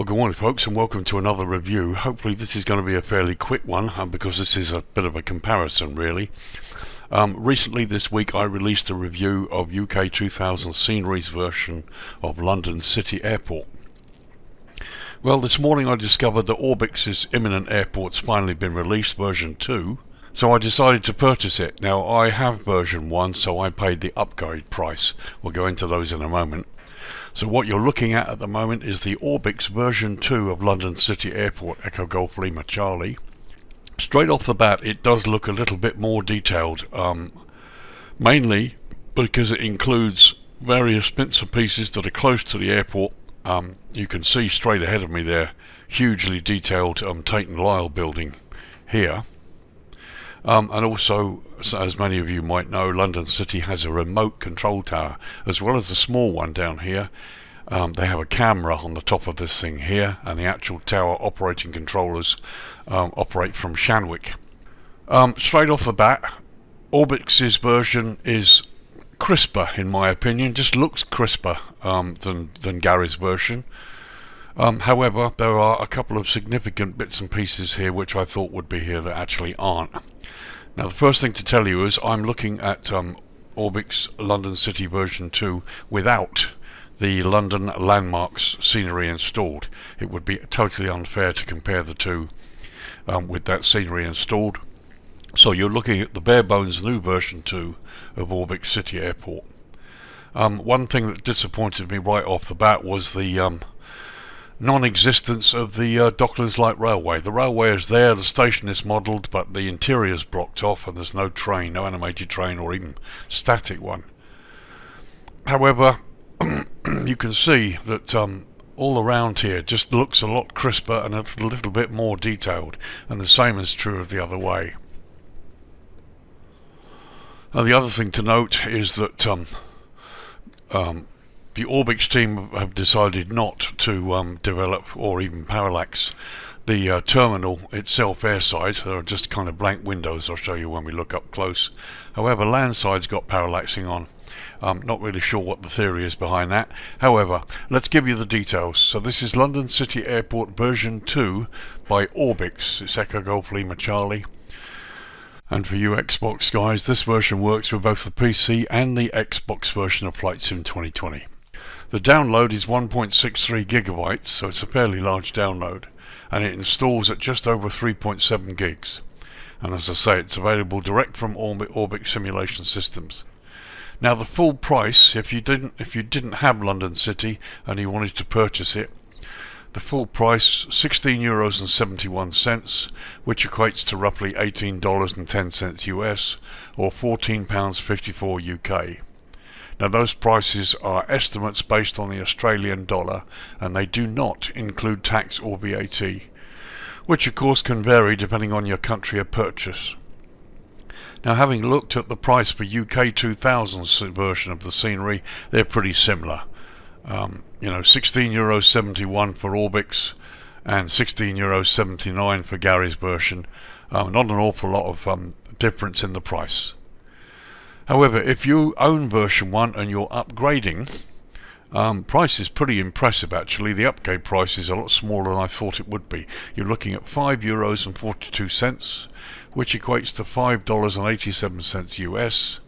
good morning folks, and welcome to another review. Hopefully this is going to be a fairly quick one because this is a bit of a comparison really. Recently this week I released a review of UK2000SCENERY's version of London City Airport. Well, this morning I discovered that ORBX's imminent airport's finally been released, version 2, so I decided to purchase it. Now I have version 1, so I paid the upgrade price. We'll go into those in a moment. So what you're looking at the moment is the ORBX version 2 of London City Airport, Echo Golf Lima Charlie. Straight off the bat it does look a little bit more detailed, mainly because it includes various bits and pieces that are close to the airport. You can see straight ahead of me there, hugely detailed Tate and Lyle building here. And also, as many of you might know, London City has a remote control tower as well as a small one down here. They have a camera on the top of this thing here, and the actual tower operating controllers operate from Shanwick. Straight off the bat, ORBX's version is crisper in my opinion, just looks crisper than Gary's version. However, there are a couple of significant bits and pieces here which I thought would be here that actually aren't. Now the first thing to tell you is I'm looking at ORBX London City version 2 without the London landmarks scenery installed. It would be totally unfair to compare the two with that scenery installed. So you're looking at the bare bones new version 2 of ORBX City Airport. One thing that disappointed me right off the bat was the non-existence of the Docklands Light Railway. The railway is there, the station is modelled, but the interior is blocked off and there's no train, no animated train or even static one. However, you can see that all around here just looks a lot crisper and a little bit more detailed, and the same is true of the other way. Now the other thing to note is that the ORBX team have decided not to develop or even parallax the terminal itself airside. There are just kind of blank windows. I'll show you when we look up close. However, landside's got parallaxing on. Not really sure what the theory is behind that. However, let's give you the details. So this is London City Airport version 2 by ORBX. It's Echo Golf Lima Charlie. And for you Xbox guys, this version works with both the PC and the Xbox version of Flight Sim 2020. The download is 1.63 gigabytes, so it's a fairly large download, and it installs at just over 3.7 gigs. And as I say, it's available direct from ORBX simulation systems. Now the full price, if you didn't have London City and you wanted to purchase it, the full price €16.71, which equates to roughly $18.10 US or £14.54 UK. Now those prices are estimates based on the Australian dollar, and they do not include tax or VAT, which of course can vary depending on your country of purchase. Now having looked at the price for UK2000's version of the scenery, they're pretty similar. €16.71 for ORBX and €16.79 for Gary's version. Not an awful lot of difference in the price. However, if you own version 1 and you're upgrading, price is pretty impressive actually. The upgrade price is a lot smaller than I thought it would be. You're looking at €5.42, which equates to $5.87 US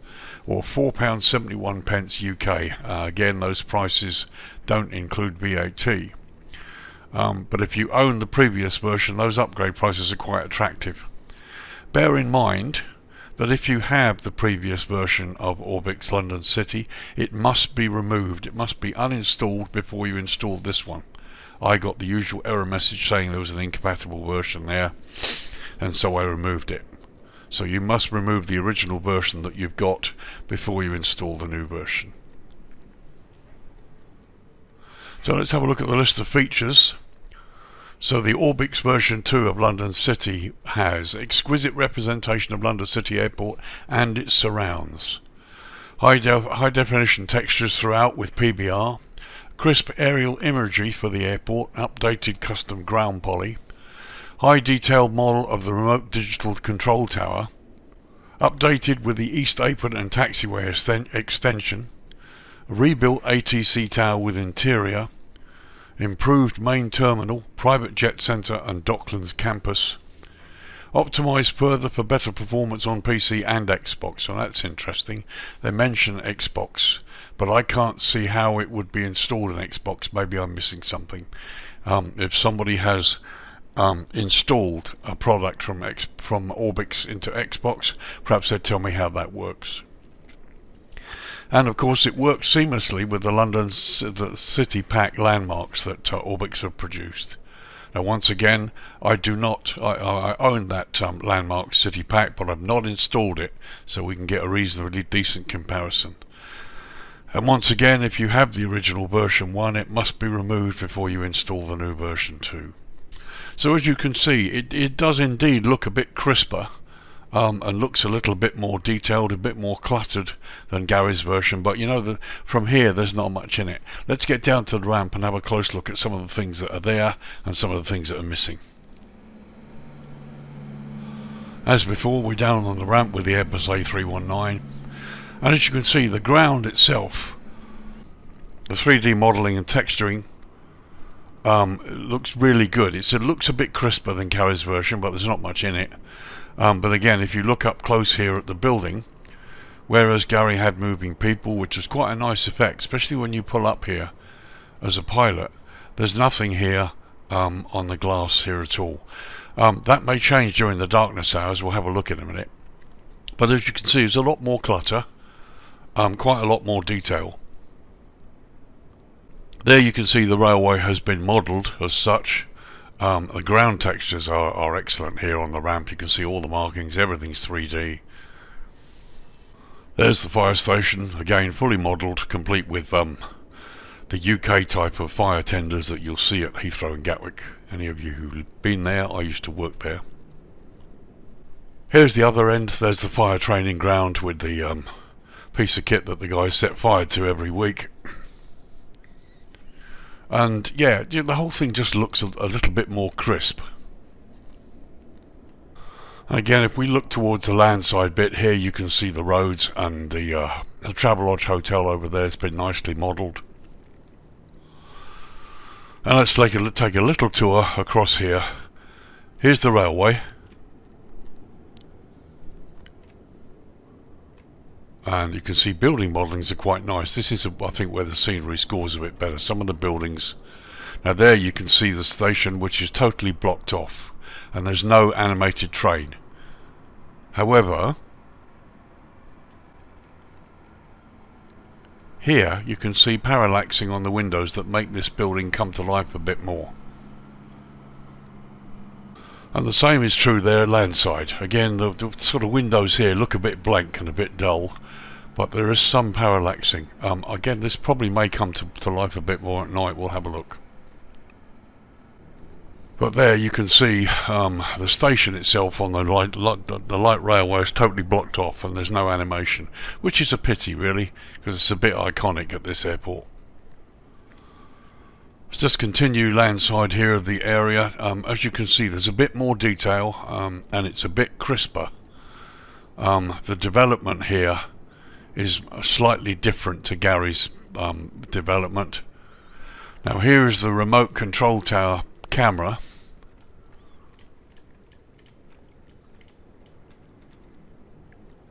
or £4.71 UK. Again, those prices don't include VAT. But if you own the previous version, those upgrade prices are quite attractive. Bear in mind that if you have the previous version of ORBX London City, it must be removed. It must be uninstalled before you install this one. I got the usual error message saying there was an incompatible version there, and so I removed it. So you must remove the original version that you've got before you install the new version. So let's have a look at the list of features. So the ORBX version 2 of London City has exquisite representation of London City Airport and its surrounds, high definition textures throughout with PBR, crisp aerial imagery for the airport, updated custom ground poly, high detailed model of the remote digital control tower, updated with the East Apron and taxiway extension, rebuilt ATC tower with interior, improved main terminal, private jet centre and Docklands campus. Optimised further for better performance on PC and Xbox. So that's interesting. They mention Xbox, but I can't see how it would be installed in Xbox. Maybe I'm missing something. If somebody has installed a product from ORBX into Xbox, perhaps they'd tell me how that works. And of course it works seamlessly with the London City Pack landmarks that ORBX have produced. Now once again, I own that landmark City Pack, but I've not installed it, so we can get a reasonably decent comparison. And once again, if you have the original version 1, it must be removed before you install the new version 2. So as you can see, it does indeed look a bit crisper, and looks a little bit more detailed, a bit more cluttered than Gary's version, but you know, from here there's not much in it. Let's get down to the ramp and have a close look at some of the things that are there and some of the things that are missing. As before, we're down on the ramp with the Airbus A319, and as you can see, the ground itself, the 3D modelling and texturing, looks really good. It looks a bit crisper than Gary's version, but there's not much in it. But again, if you look up close here at the building, whereas Gary had moving people, which was quite a nice effect, especially when you pull up here as a pilot, there's nothing here on the glass here at all. That may change during the darkness hours. We'll have a look in a minute. But as you can see, there's a lot more clutter, quite a lot more detail. There you can see the railway has been modelled as such. The ground textures are excellent here on the ramp. You can see all the markings, everything's 3D. There's the fire station, again fully modelled, complete with the UK type of fire tenders that you'll see at Heathrow and Gatwick. Any of you who've been there, I used to work there. Here's the other end. There's the fire training ground with the piece of kit that the guys set fire to every week. And yeah, the whole thing just looks a little bit more crisp. And again, if we look towards the landside bit here, you can see the roads, and the Travelodge Hotel over there has been nicely modelled. And let's take a little tour across here. Here's the railway. And you can see building modellings are quite nice. This is, I think, where the scenery scores a bit better. Some of the buildings. Now there you can see the station, which is totally blocked off, and there's no animated train. However, here you can see parallaxing on the windows that make this building come to life a bit more. And the same is true there landside. Again, the sort of windows here look a bit blank and a bit dull, but there is some parallaxing. Again, this probably may come to life a bit more at night. We'll have a look. But there you can see the station itself on the light railway is totally blocked off, and there's no animation, which is a pity really, because it's a bit iconic at this airport. Let's just continue landside here of the area. As you can see, there's a bit more detail, and it's a bit crisper. The development here is slightly different to Gary's development. Now here is the remote control tower camera.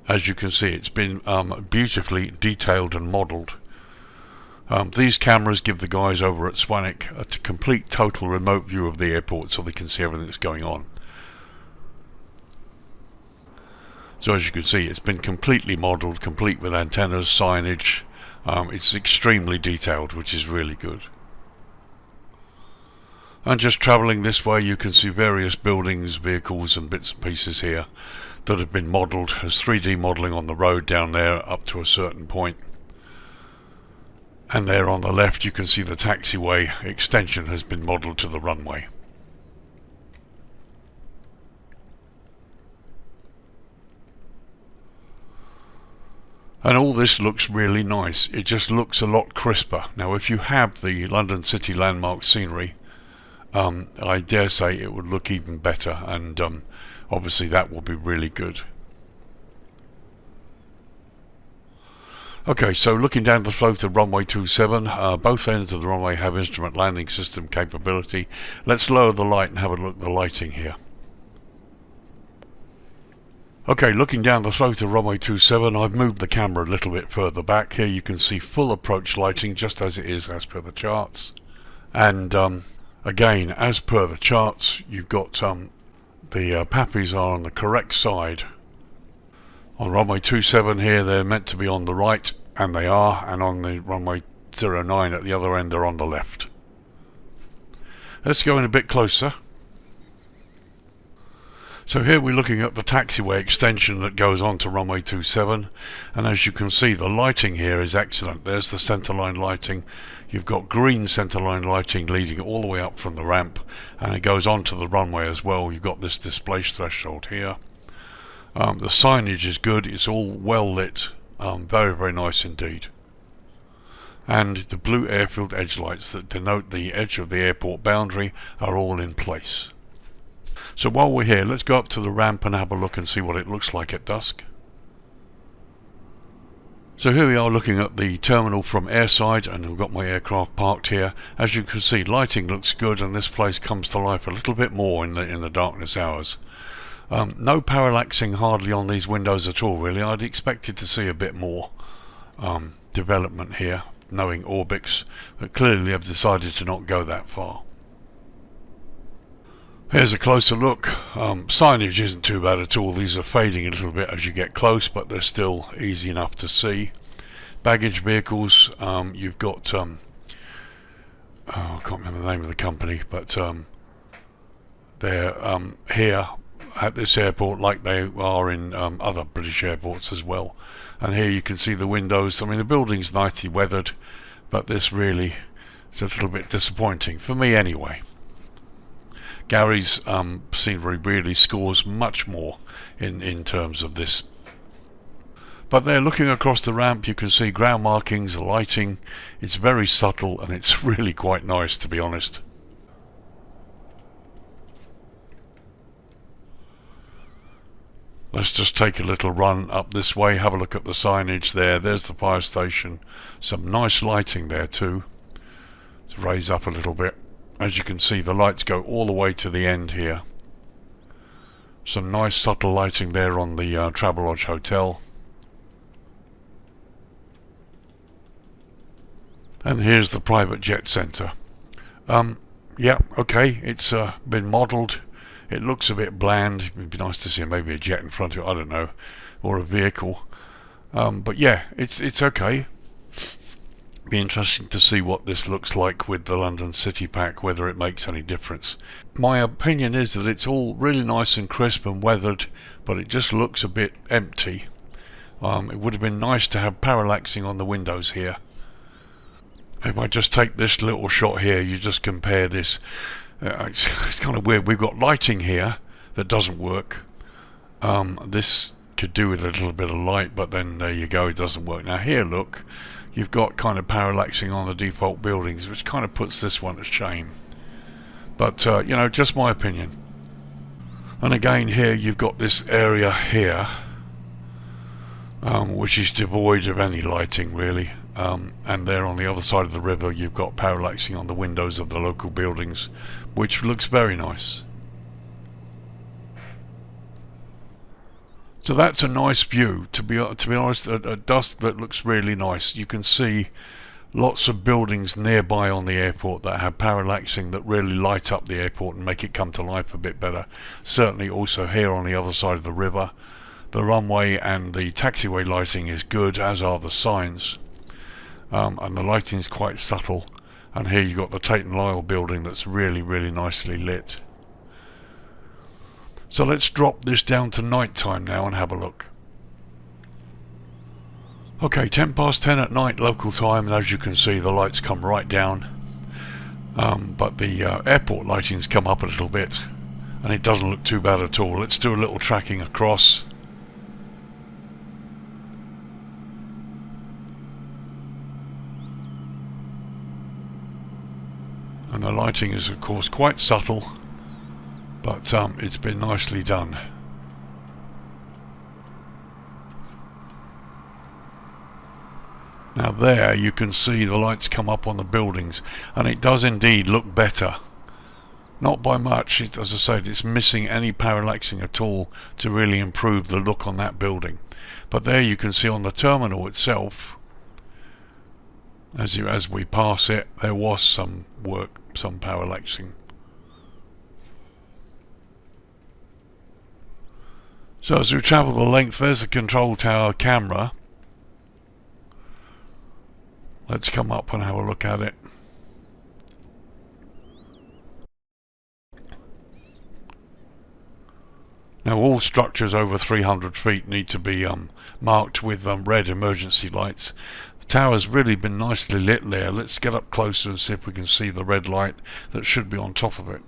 As you can see, it's been beautifully detailed and modelled. These cameras give the guys over at Swanwick a complete total remote view of the airport, so they can see everything that's going on. So as you can see, it's been completely modelled, complete with antennas, signage. It's extremely detailed, which is really good. And just travelling this way, you can see various buildings, vehicles and bits and pieces here that have been modelled as 3D modelling on the road down there up to a certain point. And there on the left you can see the taxiway extension has been modelled to the runway. And all this looks really nice. It just looks a lot crisper. Now if you have the London City landmark scenery, I dare say it would look even better, and obviously that will be really good. Okay, so looking down the slope of runway 27, both ends of the runway have instrument landing system capability. Let's lower the light and have a look at the lighting here. Okay, looking down the throat of runway 27, I've moved the camera a little bit further back. Here you can see full approach lighting just as it is as per the charts. And again, as per the charts, you've got the pappies are on the correct side. On runway 27 here, they're meant to be on the right, and they are, and on the runway 09 at the other end, they're on the left. Let's go in a bit closer. So here we're looking at the taxiway extension that goes on to runway 27, and as you can see, the lighting here is excellent. There's the centerline lighting. You've got green centerline lighting leading all the way up from the ramp, and it goes on to the runway as well. You've got this display threshold here. The signage is good. It's all well lit. Very, very nice indeed. And the blue airfield edge lights that denote the edge of the airport boundary are all in place. So while we're here, let's go up to the ramp and have a look and see what it looks like at dusk. So here we are looking at the terminal from airside, and I've got my aircraft parked here. As you can see, lighting looks good, and this place comes to life a little bit more in the darkness hours. No parallaxing hardly on these windows at all, really. I'd expected to see a bit more development here, knowing ORBX, but clearly I've decided to not go that far. Here's a closer look. Signage isn't too bad at all. These are fading a little bit as you get close, but they're still easy enough to see. Baggage vehicles, you've got I can't remember the name of the company, but they're here at this airport like they are in other British airports as well. And here you can see the windows. I mean, the building's nicely weathered, but this really is a little bit disappointing for me anyway. Gary's scenery really scores much more in terms of this. But there, looking across the ramp, you can see ground markings, lighting. It's very subtle, and it's really quite nice, to be honest. Let's just take a little run up this way, have a look at the signage there. There's the fire station. Some nice lighting there too. Let's raise up a little bit. As you can see, the lights go all the way to the end here. Some nice subtle lighting there on the Travelodge Hotel. And here's the private jet centre. Yeah, okay, it's been modelled. It looks a bit bland. It'd be nice to see maybe a jet in front of it, I don't know, or a vehicle. But yeah, it's okay. Be interesting to see what this looks like with the London City Pack, whether it makes any difference. My opinion is that it's all really nice and crisp and weathered, but it just looks a bit empty. It would have been nice to have parallaxing on the windows here. If I just take this little shot here, you just compare this. It's kind of weird. We've got lighting here that doesn't work. This could do with a little bit of light, but then there you go, it doesn't work. Now here, look. You've got kind of parallaxing on the default buildings, which kind of puts this one to shame. But, you know, just my opinion. And again here, you've got this area here, which is devoid of any lighting, really. And there on the other side of the river, you've got parallaxing on the windows of the local buildings, which looks very nice. So that's a nice view, to be honest, at dusk that looks really nice. You can see lots of buildings nearby on the airport that have parallaxing that really light up the airport and make it come to life a bit better. Certainly also here on the other side of the river. The runway and the taxiway lighting is good, as are the signs. And the lighting is quite subtle. And here you've got the Tate & Lyle building that's really, really nicely lit. So let's drop this down to night time now and have a look. Okay, 10 past 10 at night local time, and as you can see the lights come right down. But the airport lighting's come up a little bit, and it doesn't look too bad at all. Let's do a little tracking across. And the lighting is of course quite subtle, but it's been nicely done. Now there you can see the lights come up on the buildings, and it does indeed look better. Not by much, as I said, it's missing any parallaxing at all to really improve the look on that building. But there you can see on the terminal itself, as we pass it, there was some work, some parallaxing. So as we travel the length, there's the control tower camera. Let's come up and have a look at it. Now all structures over 300 feet need to be marked with red emergency lights. The tower's really been nicely lit there. Let's get up closer and see if we can see the red light that should be on top of it.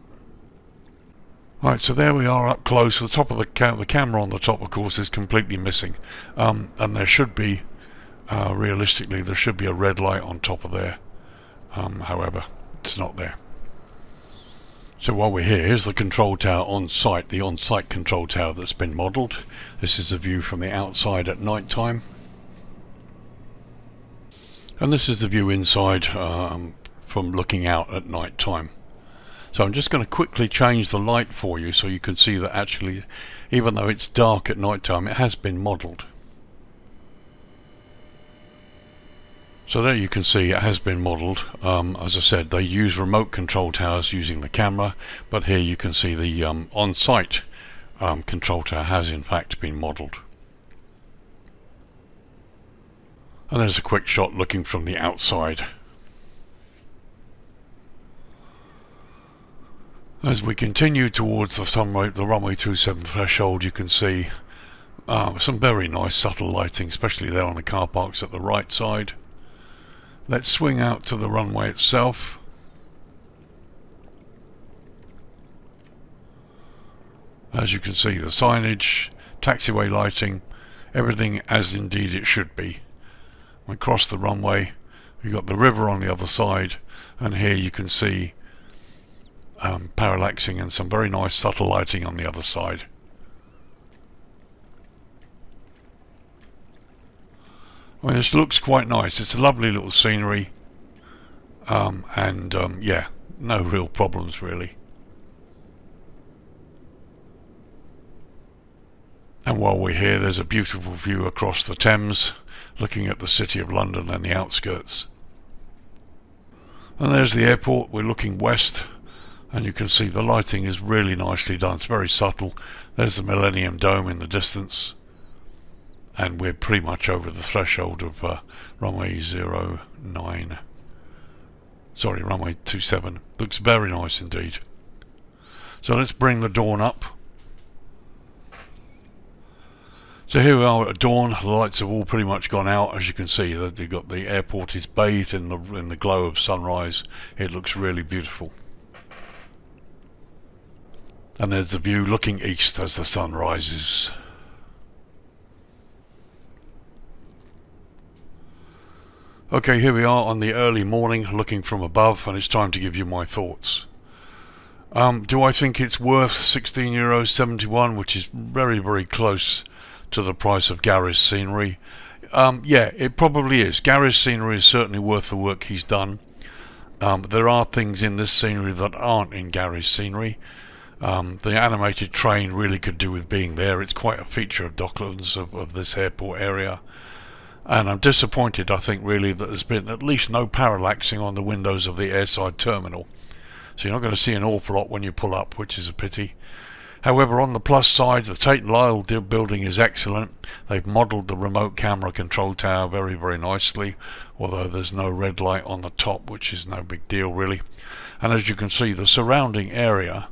Right, so there we are up close. The top of the camera on the top, of course, is completely missing, and there should be realistically, there should be a red light on top of there. However, it's not there. So while we're here, here's the control tower on site, the on-site control tower that's been modelled. This is a view from the outside at night time. And this is the view inside from looking out at night time. So I'm just going to quickly change the light for you so you can see that actually, even though it's dark at night time, it has been modelled. So there you can see it has been modelled. As I said, they use remote control towers using the camera, but here you can see the on-site control tower has in fact been modelled. And there's a quick shot looking from the outside. As we continue towards the runway 27 threshold, you can see some very nice subtle lighting, especially there on the car parks at the right side. Let's swing out to the runway itself. As you can see, the signage, taxiway lighting, everything as indeed it should be. We cross the runway, we've got the river on the other side, and here you can see parallaxing and some very nice subtle lighting on the other side. I mean, this looks quite nice. It's a lovely little scenery, yeah, no real problems really. And while we're here, there's a beautiful view across the Thames, looking at the City of London and the outskirts. And there's the airport. We're looking west, and you can see the lighting is really nicely done. It's very subtle. There's the Millennium Dome in the distance. And we're pretty much over the threshold of runway 27. Looks very nice indeed. So let's bring the dawn up. So here we are at dawn. The lights have all pretty much gone out. As you can see, they've got the airport is bathed in the glow of sunrise. It looks really beautiful. And there's the view looking east as the sun rises. Okay, here we are on the early morning looking from above, and it's time to give you my thoughts. Do I think it's worth €16.71, which is very, very close to the price of Gary's scenery? Yeah, it probably is. Gary's scenery is certainly worth the work he's done. There are things in this scenery that aren't in Gary's scenery. The animated train really could do with being there. It's quite a feature of Docklands, of this airport area. And I'm disappointed, I think, really, that there's been at least no parallaxing on the windows of the airside terminal. So you're not going to see an awful lot when you pull up, which is a pity. However, on the plus side, the Tate & Lyle building is excellent. They've modelled the remote camera control tower very, very nicely, although there's no red light on the top, which is no big deal, really. And as you can see, the surrounding area,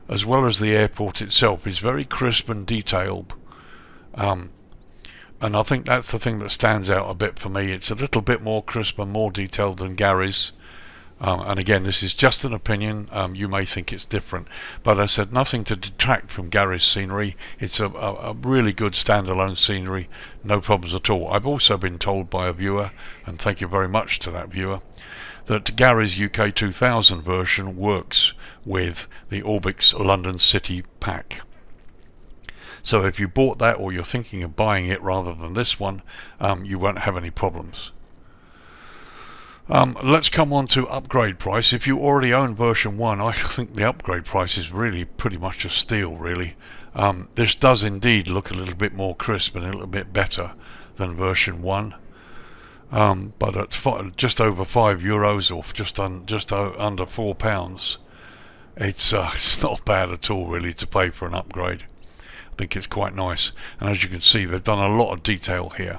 as well as the airport itself, is very crisp and detailed. And I think that's the thing that stands out a bit for me. It's a little bit more crisp and more detailed than Gary's. And again, this is just an opinion. You may think it's different, but I said nothing to detract from Gary's scenery. It's a really good standalone scenery, no problems at all. I've also been told by a viewer, and thank you very much to that viewer, that Gary's UK2000 version works with the ORBX London City pack. So if you bought that, or you're thinking of buying it rather than this one, you won't have any problems. Let's come on to upgrade price. If you already own version 1, I think the upgrade price is really pretty much a steal, really. This does indeed look a little bit more crisp and a little bit better than version 1. But at just over €5 or just under £4, it's not bad at all, really, to pay for an upgrade. I think it's quite nice, and as you can see, they've done a lot of detail here.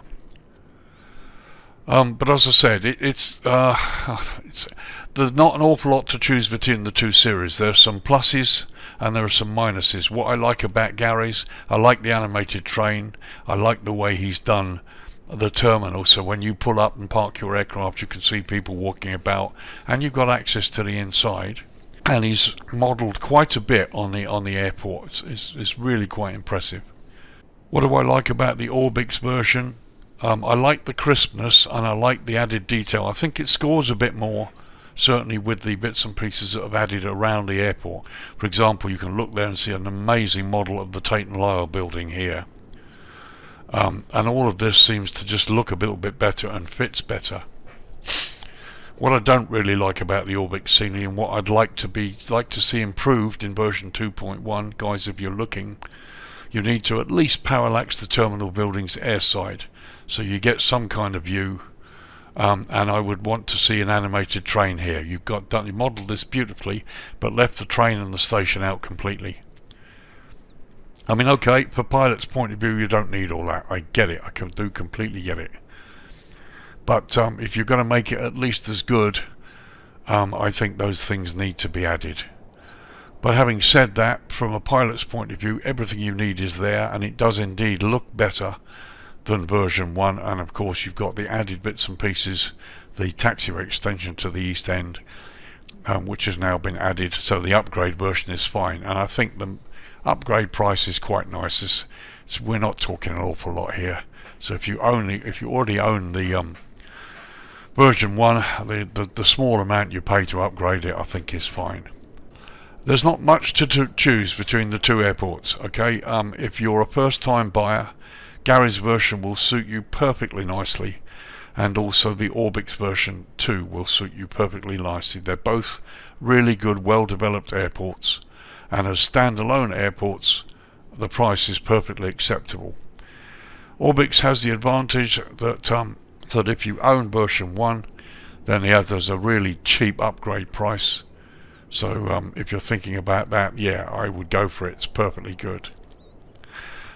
But as I said, there's not an awful lot to choose between the two series. There's some pluses and there are some minuses. What I like about Gary's, I like the animated train. I like the way he's done the terminal, so when you pull up and park your aircraft, you can see people walking about, and you've got access to the inside. And he's modelled quite a bit on the airport. It's really quite impressive. What do I like about the ORBX version? I like the crispness and I like the added detail. I think it scores a bit more, certainly with the bits and pieces that have added around the airport. For example, you can look there and see an amazing model of the Tate & Lyle building here. And all of this seems to just look a little bit better and fits better. What I don't really like about the ORBX scenery, and what I'd like to see improved in version 2.1, guys, if you're looking, you need to at least parallax the terminal building's airside, so you get some kind of view. And I would want to see an animated train here. You modelled this beautifully, but left the train and the station out completely. I mean, okay, for pilot's point of view, you don't need all that. I get it. I do completely get it. But if you're going to make it at least as good, I think those things need to be added. But having said that, from a pilot's point of view, everything you need is there, and it does indeed look better than version 1. And of course, you've got the added bits and pieces, the taxiway extension to the east end, which has now been added, so the upgrade version is fine. And I think the upgrade price is quite nice. We're not talking an awful lot here. So if you already own the version 1, the small amount you pay to upgrade it, I think, is fine. There's not much to choose between the two airports, okay? If you're a first-time buyer, Gary's version will suit you perfectly nicely, and also the ORBX version 2 will suit you perfectly nicely. They're both really good, well-developed airports, and as standalone airports, the price is perfectly acceptable. ORBX has the advantage that if you own version 1, then there's a really cheap upgrade price. So if you're thinking about that, yeah, I would go for it. It's perfectly good.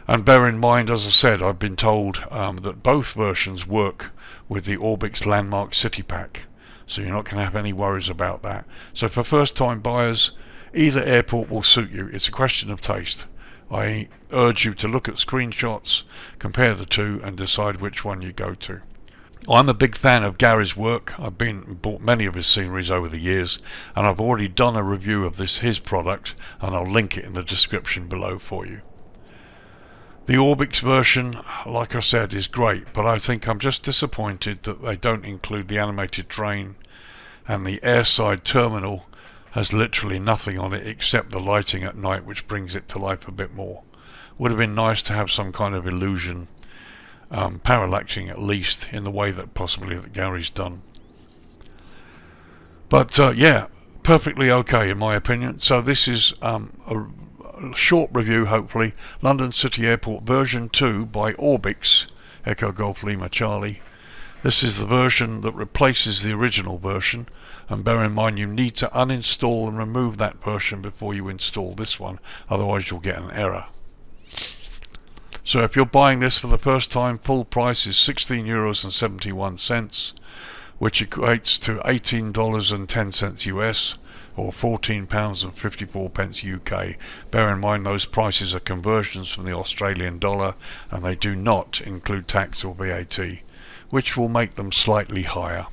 And bear in mind, as I said, I've been told that both versions work with the ORBX Landmark City Pack, so you're not going to have any worries about that. So for first-time buyers, either airport will suit you. It's a question of taste. I urge you to look at screenshots, compare the two, and decide which one you go to. I'm a big fan of Gary's work. I've bought many of his sceneries over the years, and I've already done a review of his product, and I'll link it in the description below for you. The ORBX version, like I said, is great, but I think I'm just disappointed that they don't include the animated train, and the airside terminal has literally nothing on it except the lighting at night, which brings it to life a bit more. Would have been nice to have some kind of illusion, parallaxing at least, in the way that possibly that Gary's done. But yeah, perfectly okay in my opinion. So this is a short review, hopefully. London City Airport version 2 by ORBX, Echo Golf Lima Charlie. This is the version that replaces the original version, and bear in mind you need to uninstall and remove that version before you install this one, otherwise you'll get an error. So if you're buying this for the first time, full price is €16.71, which equates to $18.10 US, or £14.54 UK. Bear in mind those prices are conversions from the Australian dollar, and they do not include tax or VAT, which will make them slightly higher.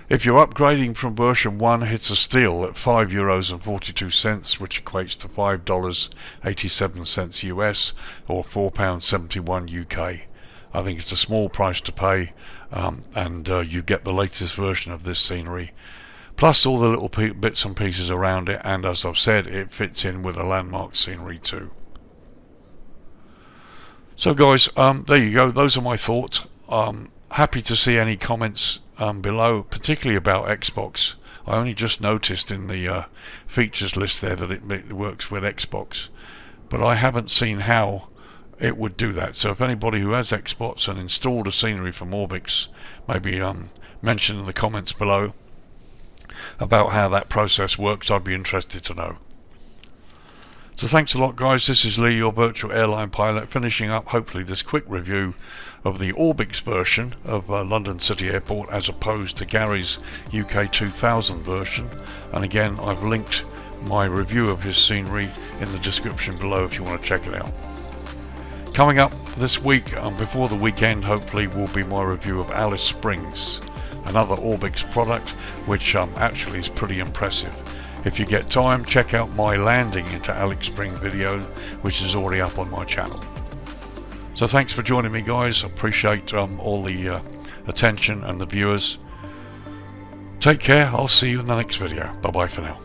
If you're upgrading from version 1, it's a steal at €5.42, which equates to $5.87 US, or £4.71 UK. I think it's a small price to pay, and you get the latest version of this scenery, plus all the little bits and pieces around it, and as I've said, it fits in with a landmark scenery too. So guys, there you go, those are my thoughts. Happy to see any comments below, particularly about Xbox. I only just noticed in the features list there that it works with Xbox, but I haven't seen how it would do that. So if anybody who has Xbox and installed a scenery from ORBX, maybe mention in the comments below about how that process works. I'd be interested to know. So thanks a lot, guys. This is Lee, your virtual airline pilot, finishing up hopefully this quick review of the ORBX version of London City Airport as opposed to Gary's UK2000 version. And again, I've linked my review of his scenery in the description below if you want to check it out. Coming up this week, before the weekend, hopefully, will be my review of Alice Springs, another ORBX product which actually is pretty impressive. If you get time, check out my landing into Alice Springs video, which is already up on my channel. So thanks for joining me, guys. Appreciate all the attention and the viewers. Take care. I'll see you in the next video. Bye bye for now.